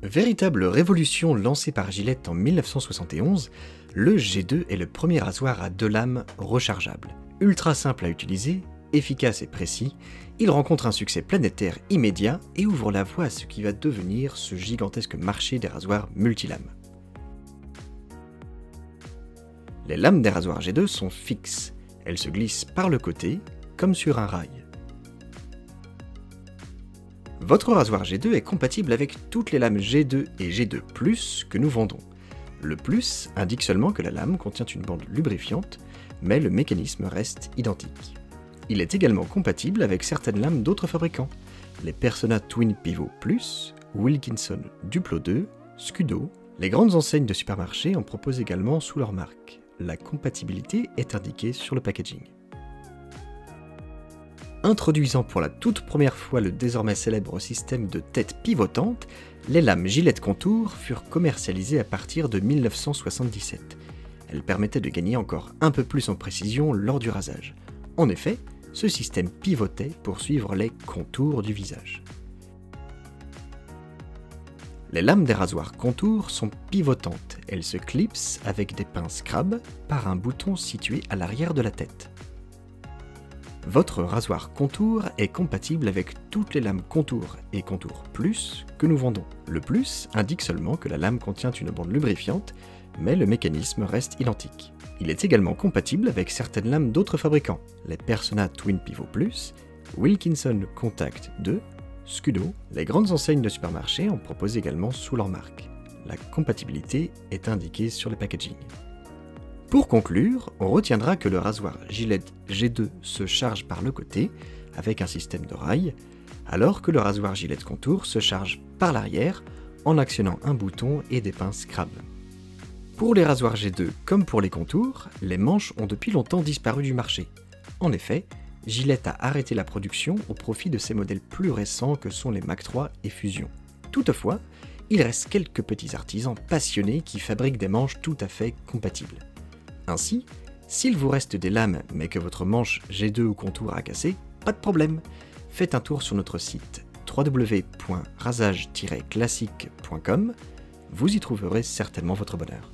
Véritable révolution lancée par Gillette en 1971, le G2 est le premier rasoir à 2 lames rechargeables. Ultra simple à utiliser, efficace et précis, il rencontre un succès planétaire immédiat et ouvre la voie à ce qui va devenir ce gigantesque marché des rasoirs multilames. Les lames des rasoirs G2 sont fixes, elles se glissent par le côté, comme sur un rail. Votre rasoir G2 est compatible avec toutes les lames G2 et G2+, que nous vendons. Le plus indique seulement que la lame contient une bande lubrifiante, mais le mécanisme reste identique. Il est également compatible avec certaines lames d'autres fabricants, les Personna Twin Pivot Plus, Wilkinson Duplo 2, Scudo. Les grandes enseignes de supermarché en proposent également sous leur marque. La compatibilité est indiquée sur le packaging. Introduisant pour la toute première fois le désormais célèbre système de tête pivotante, les lames Gillette Contour furent commercialisées à partir de 1977. Elles permettaient de gagner encore un peu plus en précision lors du rasage. En effet, ce système pivotait pour suivre les contours du visage. Les lames des rasoirs Contour sont pivotantes, elles se clipsent avec des pinces crabes par un bouton situé à l'arrière de la tête. Votre rasoir Contour est compatible avec toutes les lames Contour et Contour Plus que nous vendons. Le plus indique seulement que la lame contient une bande lubrifiante, mais le mécanisme reste identique. Il est également compatible avec certaines lames d'autres fabricants, les Personna Twin Pivot Plus, Wilkinson Contact 2, Scudo. Les grandes enseignes de supermarché en proposent également sous leur marque. La compatibilité est indiquée sur le packaging. Pour conclure, on retiendra que le rasoir Gillette G2 se charge par le côté, avec un système de rail, alors que le rasoir Gillette Contour se charge par l'arrière, en actionnant un bouton et des pinces crabes. Pour les rasoirs G2 comme pour les contours, les manches ont depuis longtemps disparu du marché. En effet, Gillette a arrêté la production au profit de ses modèles plus récents que sont les Mac 3 et Fusion. Toutefois, il reste quelques petits artisans passionnés qui fabriquent des manches tout à fait compatibles. Ainsi, s'il vous reste des lames mais que votre manche G2 ou contour a cassé, pas de problème. Faites un tour sur notre site www.rasage-classique.com, vous y trouverez certainement votre bonheur.